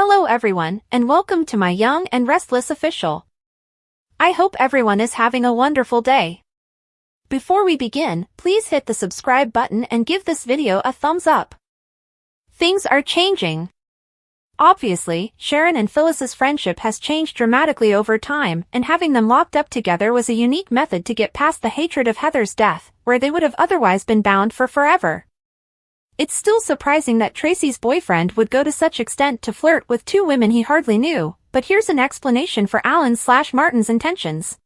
Hello everyone, and welcome to my Young and Restless official. I hope everyone is having a wonderful day. Before we begin, please hit the subscribe button and give this video a thumbs up. Things are changing. Obviously, Sharon and Phyllis's friendship has changed dramatically over time, and having them locked up together was a unique method to get past the hatred of Heather's death, where they would have otherwise been bound for forever. It's still surprising that Traci's boyfriend would go to such extent to flirt with two women he hardly knew, but here's an explanation for Alan/Martin's intentions.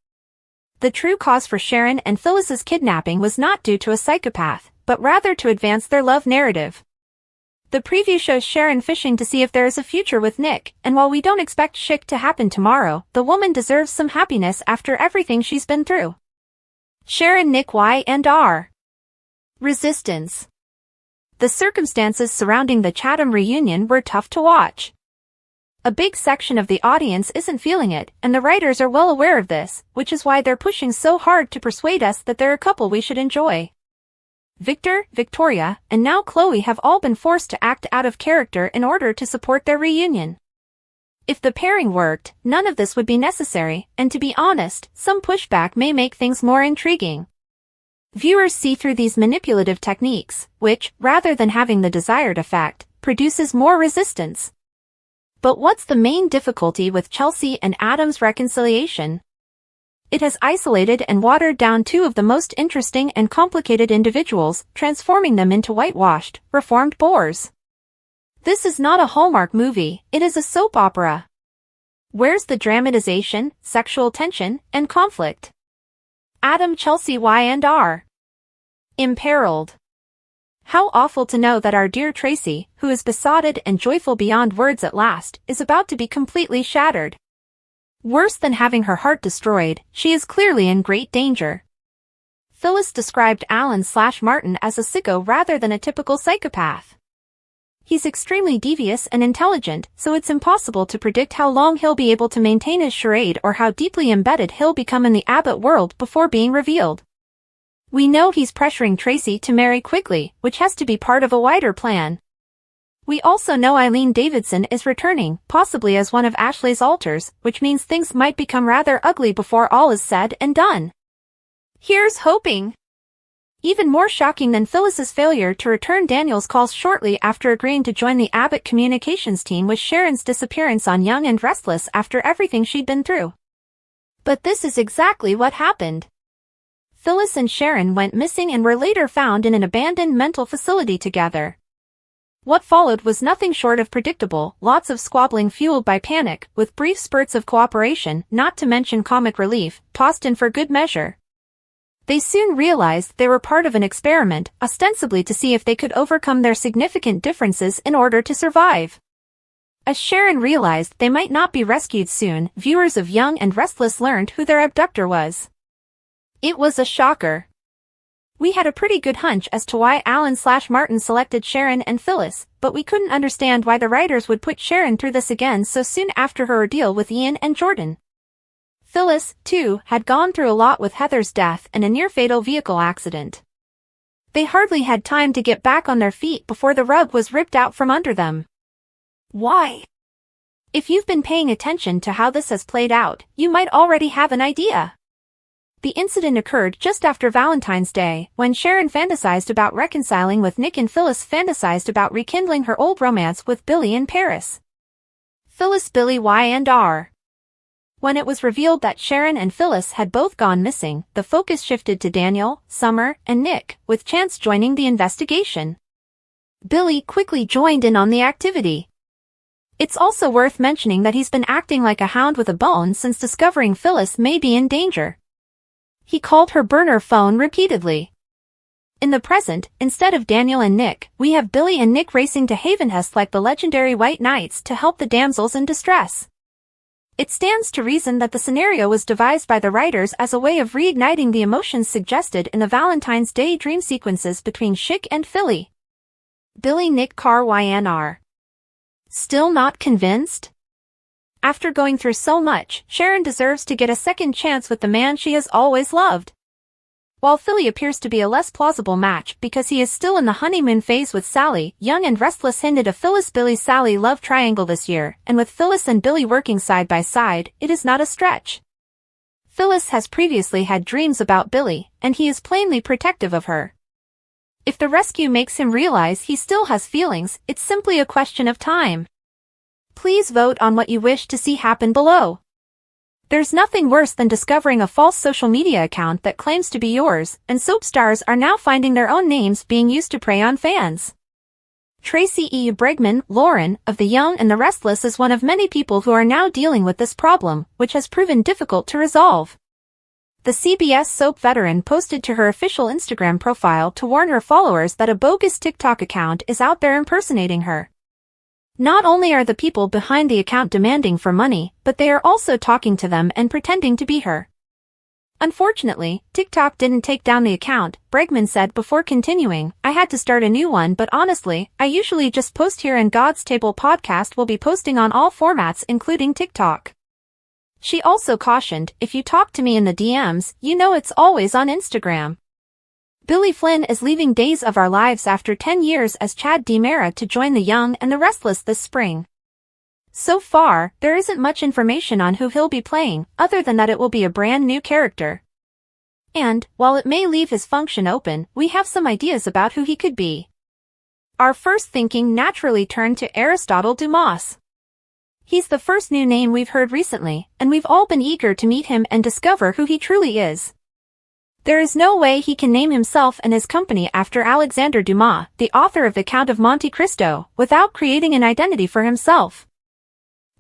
The true cause for Sharon and Phyllis's kidnapping was not due to a psychopath, but rather to advance their love narrative. The preview shows Sharon fishing to see if there is a future with Nick, and while we don't expect shit to happen tomorrow, the woman deserves some happiness after everything she's been through. Sharon, Nick, Y&R. Resistance. The circumstances surrounding the Chatham reunion were tough to watch. A big section of the audience isn't feeling it, and the writers are well aware of this, which is why they're pushing so hard to persuade us that they're a couple we should enjoy. Victor, Victoria, and now Chloe have all been forced to act out of character in order to support their reunion. If the pairing worked, none of this would be necessary, and to be honest, some pushback may make things more intriguing. Viewers see through these manipulative techniques, which, rather than having the desired effect, produces more resistance. But what's the main difficulty with Chelsea and Adam's reconciliation? It has isolated and watered down two of the most interesting and complicated individuals, transforming them into whitewashed, reformed bores. This is not a Hallmark movie, it is a soap opera. Where's the dramatization, sexual tension, and conflict? Adam, Chelsea, Y&R. Imperiled. How awful to know that our dear Traci, who is besotted and joyful beyond words at last, is about to be completely shattered. Worse than having her heart destroyed, she is clearly in great danger. Phyllis described Alan/Martin as a sicko rather than a typical psychopath. He's extremely devious and intelligent, so it's impossible to predict how long he'll be able to maintain his charade or how deeply embedded he'll become in the Abbott world before being revealed. We know he's pressuring Traci to marry quickly, which has to be part of a wider plan. We also know Eileen Davidson is returning, possibly as one of Ashley's alters, which means things might become rather ugly before all is said and done. Here's hoping. Even more shocking than Phyllis's failure to return Daniel's calls shortly after agreeing to join the Abbott communications team was Sharon's disappearance on Young and Restless after everything she'd been through. But this is exactly what happened. Phyllis and Sharon went missing and were later found in an abandoned mental facility together. What followed was nothing short of predictable, lots of squabbling fueled by panic, with brief spurts of cooperation, not to mention comic relief, tossed in for good measure. They soon realized they were part of an experiment, ostensibly to see if they could overcome their significant differences in order to survive. As Sharon realized they might not be rescued soon, viewers of Young and Restless learned who their abductor was. It was a shocker. We had a pretty good hunch as to why Alan/Martin selected Sharon and Phyllis, but we couldn't understand why the writers would put Sharon through this again so soon after her ordeal with Ian and Jordan. Phyllis, too, had gone through a lot with Heather's death and a near-fatal vehicle accident. They hardly had time to get back on their feet before the rug was ripped out from under them. Why? If you've been paying attention to how this has played out, you might already have an idea. The incident occurred just after Valentine's Day, when Sharon fantasized about reconciling with Nick and Phyllis fantasized about rekindling her old romance with Billy in Paris. Phyllis, Billy, Y&R. When it was revealed that Sharon and Phyllis had both gone missing, the focus shifted to Daniel, Summer, and Nick, with Chance joining the investigation. Billy quickly joined in on the activity. It's also worth mentioning that he's been acting like a hound with a bone since discovering Phyllis may be in danger. He called her burner phone repeatedly. In the present, instead of Daniel and Nick, we have Billy and Nick racing to Havenhurst like the legendary White Knights to help the damsels in distress. It stands to reason that the scenario was devised by the writers as a way of reigniting the emotions suggested in the Valentine's Day dream sequences between Chic and Philly. Billy, Nick, Car, Y&R. Still not convinced? After going through so much, Sharon deserves to get a second chance with the man she has always loved. while Philly appears to be a less plausible match because he is still in the honeymoon phase with Sally. Young and Restless hinted a Phyllis-Billy-Sally love triangle this year, and with Phyllis and Billy working side by side, it is not a stretch. Phyllis has previously had dreams about Billy, and he is plainly protective of her. If the rescue makes him realize he still has feelings, it's simply a question of time. Please vote on what you wish to see happen below. There's nothing worse than discovering a false social media account that claims to be yours, and soap stars are now finding their own names being used to prey on fans. Traci Bregman, Lauren, of The Young and the Restless is one of many people who are now dealing with this problem, which has proven difficult to resolve. The CBS soap veteran posted to her official Instagram profile to warn her followers that a bogus TikTok account is out there impersonating her. Not only are the people behind the account demanding for money, but they are also talking to them and pretending to be her. Unfortunately, TikTok didn't take down the account, Bregman said before continuing. I had to start a new one, but honestly, I usually just post here, and God's Table podcast will be posting on all formats including TikTok. She also cautioned, if you talk to me in the DMs, you know it's always on Instagram. Billy Flynn is leaving Days of Our Lives after 10 years as Chad DiMera to join The Young and the Restless this spring. So far, there isn't much information on who he'll be playing, other than that it will be a brand new character. And, while it may leave his function open, we have some ideas about who he could be. Our first thinking naturally turned to Aristotle Dumas. He's the first new name we've heard recently, and we've all been eager to meet him and discover who he truly is. There is no way he can name himself and his company after Alexander Dumas, the author of The Count of Monte Cristo, without creating an identity for himself.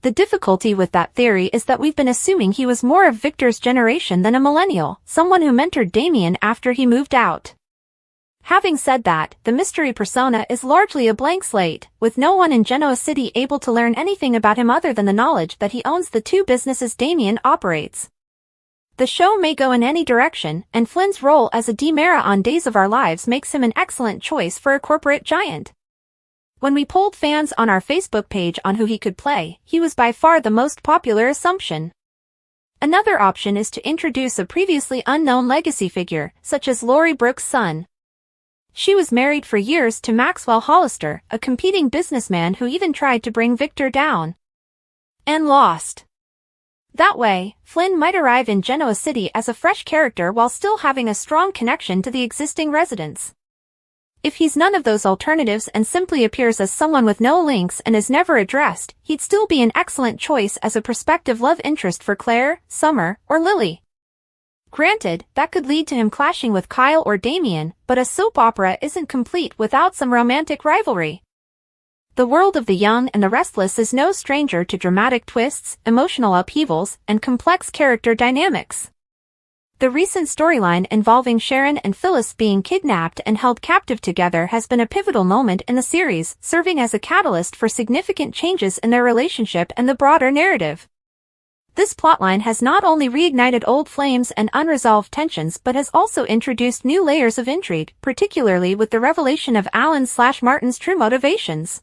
The difficulty with that theory is that we've been assuming he was more of Victor's generation than a millennial, someone who mentored Damien after he moved out. Having said that, the mystery persona is largely a blank slate, with no one in Genoa City able to learn anything about him other than the knowledge that he owns the two businesses Damien operates. The show may go in any direction, and Flynn's role as a DiMera on Days of Our Lives makes him an excellent choice for a corporate giant. When we polled fans on our Facebook page on who he could play, he was by far the most popular assumption. Another option is to introduce a previously unknown legacy figure, such as Laurie Brooks' son. She was married for years to Maxwell Hollister, a competing businessman who even tried to bring Victor down. And lost. That way, Flynn might arrive in Genoa City as a fresh character while still having a strong connection to the existing residents. If he's none of those alternatives and simply appears as someone with no links and is never addressed, he'd still be an excellent choice as a prospective love interest for Claire, Summer, or Lily. Granted, that could lead to him clashing with Kyle or Damien, but a soap opera isn't complete without some romantic rivalry. The world of The Young and the Restless is no stranger to dramatic twists, emotional upheavals, and complex character dynamics. The recent storyline involving Sharon and Phyllis being kidnapped and held captive together has been a pivotal moment in the series, serving as a catalyst for significant changes in their relationship and the broader narrative. This plotline has not only reignited old flames and unresolved tensions but has also introduced new layers of intrigue, particularly with the revelation of Alan/Martin's true motivations.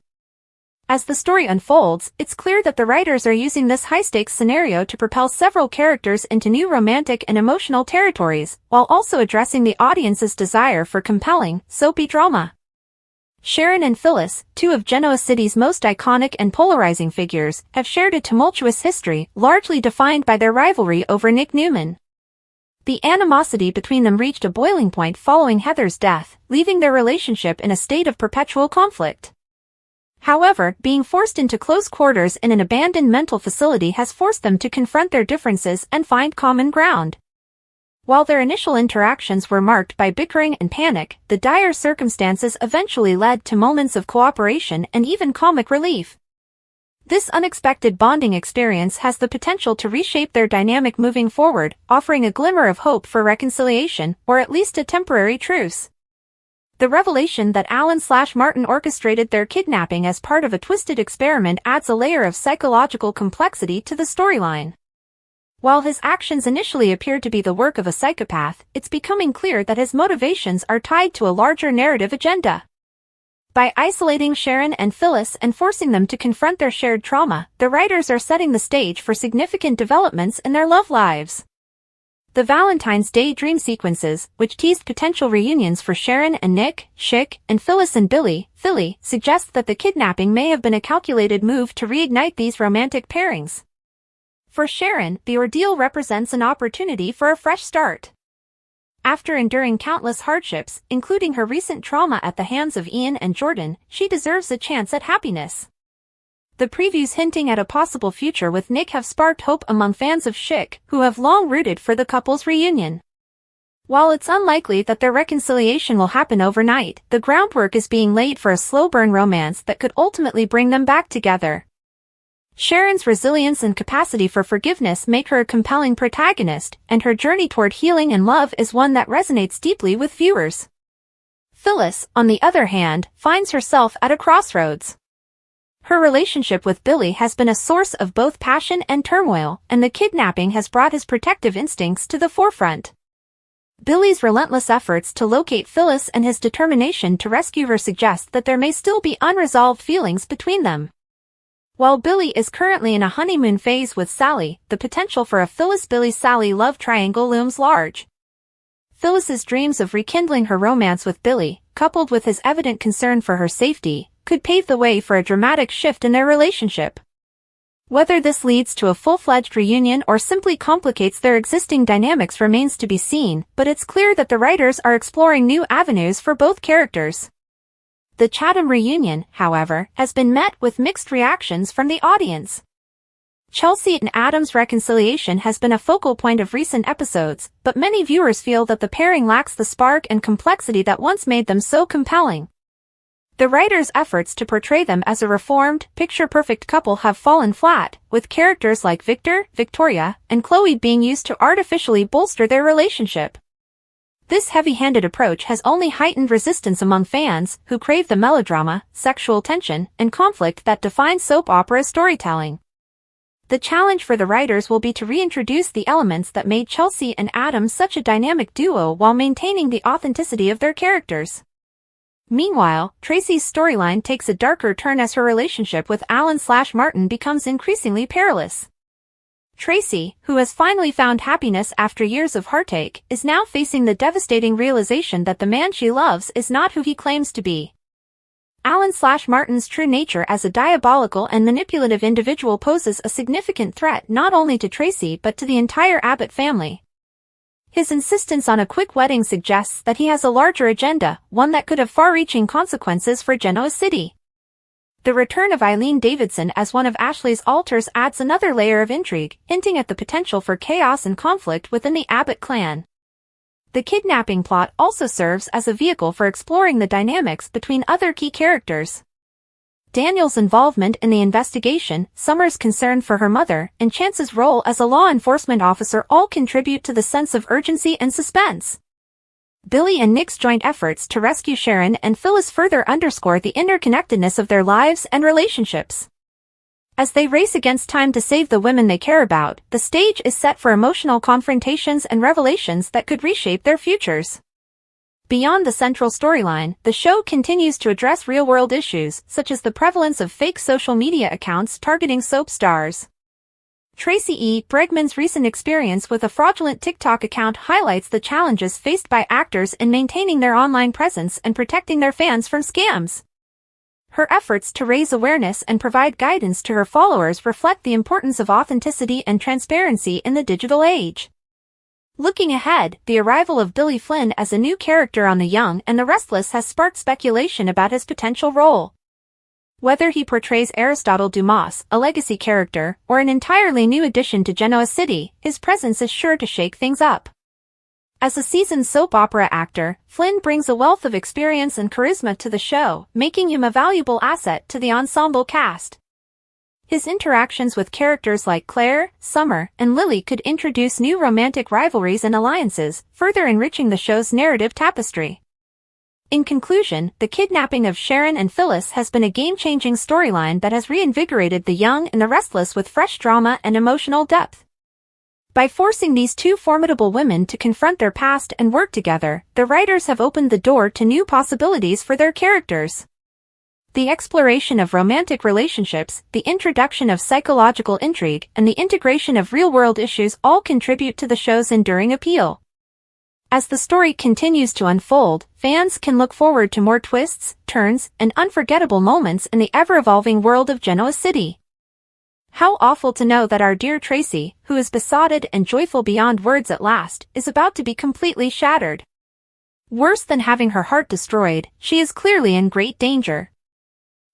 As the story unfolds, it's clear that the writers are using this high-stakes scenario to propel several characters into new romantic and emotional territories, while also addressing the audience's desire for compelling, soapy drama. Sharon and Phyllis, two of Genoa City's most iconic and polarizing figures, have shared a tumultuous history, largely defined by their rivalry over Nick Newman. The animosity between them reached a boiling point following Heather's death, leaving their relationship in a state of perpetual conflict. However, being forced into close quarters in an abandoned mental facility has forced them to confront their differences and find common ground. While their initial interactions were marked by bickering and panic, the dire circumstances eventually led to moments of cooperation and even comic relief. This unexpected bonding experience has the potential to reshape their dynamic moving forward, offering a glimmer of hope for reconciliation, or at least a temporary truce. The revelation that Alan/Martin orchestrated their kidnapping as part of a twisted experiment adds a layer of psychological complexity to the storyline. While his actions initially appeared to be the work of a psychopath, it's becoming clear that his motivations are tied to a larger narrative agenda. By isolating Sharon and Phyllis and forcing them to confront their shared trauma, the writers are setting the stage for significant developments in their love lives. The Valentine's Day dream sequences, which teased potential reunions for Sharon and Nick, Schick, and Phyllis and Billy, suggest that the kidnapping may have been a calculated move to reignite these romantic pairings. For Sharon, the ordeal represents an opportunity for a fresh start. After enduring countless hardships, including her recent trauma at the hands of Ian and Jordan, she deserves a chance at happiness. The previews hinting at a possible future with Nick have sparked hope among fans of Schick, who have long rooted for the couple's reunion. While it's unlikely that their reconciliation will happen overnight, the groundwork is being laid for a slow-burn romance that could ultimately bring them back together. Sharon's resilience and capacity for forgiveness make her a compelling protagonist, and her journey toward healing and love is one that resonates deeply with viewers. Phyllis, on the other hand, finds herself at a crossroads. Her relationship with Billy has been a source of both passion and turmoil, and the kidnapping has brought his protective instincts to the forefront. Billy's relentless efforts to locate Phyllis and his determination to rescue her suggest that there may still be unresolved feelings between them. While Billy is currently in a honeymoon phase with Sally, the potential for a Phyllis-Billy-Sally love triangle looms large. Phyllis's dreams of rekindling her romance with Billy, coupled with his evident concern for her safety, could pave the way for a dramatic shift in their relationship. Whether this leads to a full-fledged reunion or simply complicates their existing dynamics remains to be seen, but it's clear that the writers are exploring new avenues for both characters. The Chatham reunion, however, has been met with mixed reactions from the audience. Chelsea and Adam's reconciliation has been a focal point of recent episodes, but many viewers feel that the pairing lacks the spark and complexity that once made them so compelling. The writers' efforts to portray them as a reformed, picture-perfect couple have fallen flat, with characters like Victor, Victoria, and Chloe being used to artificially bolster their relationship. This heavy-handed approach has only heightened resistance among fans, who crave the melodrama, sexual tension, and conflict that define soap opera storytelling. The challenge for the writers will be to reintroduce the elements that made Chelsea and Adam such a dynamic duo while maintaining the authenticity of their characters. Meanwhile, Traci's storyline takes a darker turn as her relationship with Alan/Martin becomes increasingly perilous. Traci, who has finally found happiness after years of heartache, is now facing the devastating realization that the man she loves is not who he claims to be. Alan/Martin's true nature as a diabolical and manipulative individual poses a significant threat not only to Traci but to the entire Abbott family. His insistence on a quick wedding suggests that he has a larger agenda, one that could have far-reaching consequences for Genoa City. The return of Eileen Davidson as one of Ashley's alters adds another layer of intrigue, hinting at the potential for chaos and conflict within the Abbott clan. The kidnapping plot also serves as a vehicle for exploring the dynamics between other key characters. Daniel's involvement in the investigation, Summer's concern for her mother, and Chance's role as a law enforcement officer all contribute to the sense of urgency and suspense. Billy and Nick's joint efforts to rescue Sharon and Phyllis further underscore the interconnectedness of their lives and relationships. As they race against time to save the women they care about, the stage is set for emotional confrontations and revelations that could reshape their futures. Beyond the central storyline, the show continues to address real-world issues, such as the prevalence of fake social media accounts targeting soap stars. Traci E. Bregman's recent experience with a fraudulent TikTok account highlights the challenges faced by actors in maintaining their online presence and protecting their fans from scams. Her efforts to raise awareness and provide guidance to her followers reflect the importance of authenticity and transparency in the digital age. Looking ahead, the arrival of Billy Flynn as a new character on The Young and the Restless has sparked speculation about his potential role. Whether he portrays Aristotle Dumas, a legacy character, or an entirely new addition to Genoa City, his presence is sure to shake things up. As a seasoned soap opera actor, Flynn brings a wealth of experience and charisma to the show, making him a valuable asset to the ensemble cast. His interactions with characters like Claire, Summer, and Lily could introduce new romantic rivalries and alliances, further enriching the show's narrative tapestry. In conclusion, the kidnapping of Sharon and Phyllis has been a game-changing storyline that has reinvigorated The Young and the Restless with fresh drama and emotional depth. By forcing these two formidable women to confront their past and work together, the writers have opened the door to new possibilities for their characters. The exploration of romantic relationships, the introduction of psychological intrigue, and the integration of real-world issues all contribute to the show's enduring appeal. As the story continues to unfold, fans can look forward to more twists, turns, and unforgettable moments in the ever-evolving world of Genoa City. How awful to know that our dear Traci, who is besotted and joyful beyond words at last, is about to be completely shattered. Worse than having her heart destroyed, she is clearly in great danger.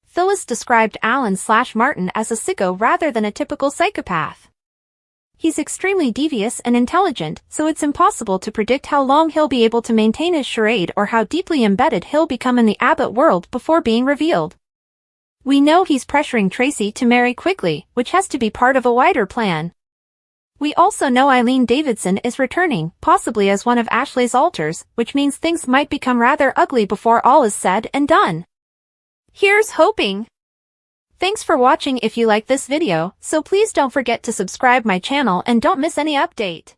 Phyllis described Alan/Martin as a sicko rather than a typical psychopath. He's extremely devious and intelligent, so it's impossible to predict how long he'll be able to maintain his charade or how deeply embedded he'll become in the Abbott world before being revealed. We know he's pressuring Traci to marry quickly, which has to be part of a wider plan. We also know Eileen Davidson is returning, possibly as one of Ashley's alters, which means things might become rather ugly before all is said and done. Here's hoping! Thanks for watching. If you like this video, so please don't forget to subscribe my channel and don't miss any update.